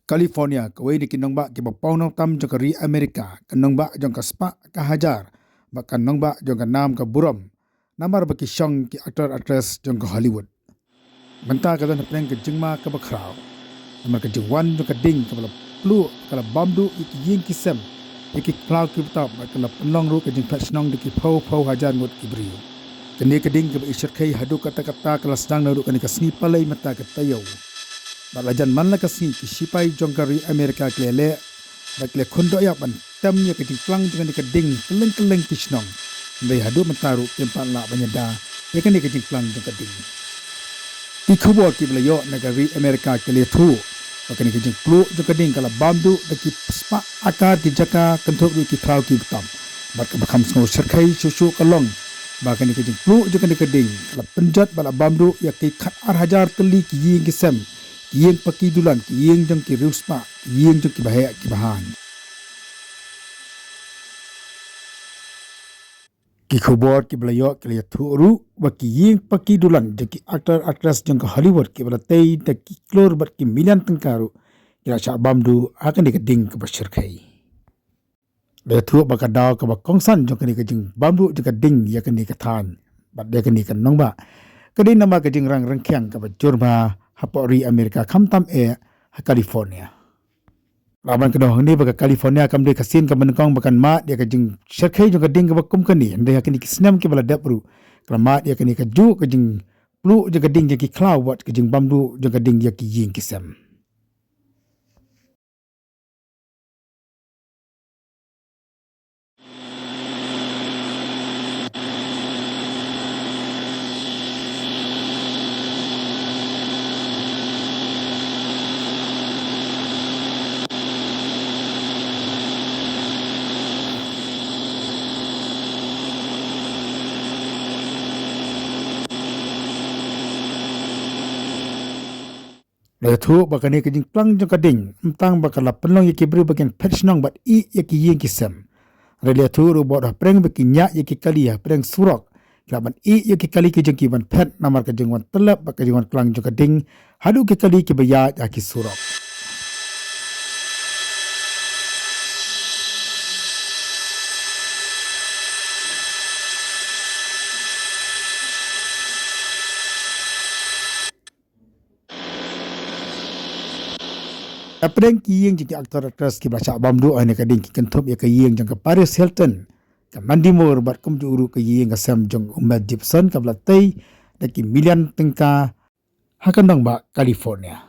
California kawai di kinong ba ki bapau nong tam jong kari Amerika kanong ba jong ka spa ka hajar ba kanong ba jong ka nam ka buram namar ba ki syong ki actor actress jong ka Hollywood menta ka dan pleng ke jingma ka bakrao namar ka jingwan jong ka ding ka bala plu kala bamdu iki yin ki sem iki cloud ki top ba kala penong ru ka jing patchnong di ki pau hajar ngut ki brio kene ka ding ka isher kai hadu kata-kata kala sedang naru ka sni palai mata ka tayo balajan man la kasi kisipai jongkari Amerika klele bakle khondo ya ban tamnya ke jingklang dengan ke ding keleng kisnong ndai hadu mentaru tempat la banyada ya kan ke jingklang jong ke ding ikhubo ki blayo nagari Amerika klele thu bakani ke jingplu jong ke ding kala bamdu daki spa akar di jaka kentuk ki krau ki betam barka bakam sngo serkai susu kalong bakani ke jingplu jong ke ding kala penjat bala bamdu ya ki khat ar hajar teli ki ying kisem yang paki dulan yang jong ki ruspa yang jong ki bahaya ki bahan ki khobor ki blayo ki le thuru ba ki yang paki dulan jong ki actor actress jong ka Hollywood ki bala tei ta ki klor bat ki milian tengkaru ki cha bamdu akan di ding ka bashir khai le thu ba ka daw ka ba kongsan jong ka jing bamdu jong ka ding ya kan di ka than bat de kan di kan nong ba ka din nama ka jing rang kyang ka ba jurba hapori Amerika kamtam California. Laban kedoh ni baka California kam de kasin ka menengkong bakan mat dia ka jing serkai jong ka ding ka bakum ka ni ande ka ni kisnam ki bala dapru kelamat dia ka ni ka ju ka jing plu jong ka ding ki cloud wat ka jing bamdu jong ka ding dia ki ying kisam. Le thu bakani ka jing plang jong ka ding mtang bakala penlong yaki bru bakin patchnong bat I yaki ying kisam le thu ru bod preng baki nya yaki kali ya preng surok laban I yaki kali ki jong ki ban pet namar ka jing wan telap baka jing wan plang jong ka ding hadu ki kali ki baya yaki surok Apreng ki yeng jiki aktor actress ki baca bamdu ane ka ding ki kentup ya ka yeng jang ka Paris Hilton ka Mandy Moore bat kum juru ka yeng ka Sam jong Mel Gibson ka blatei daki milian tengka hakandang ba California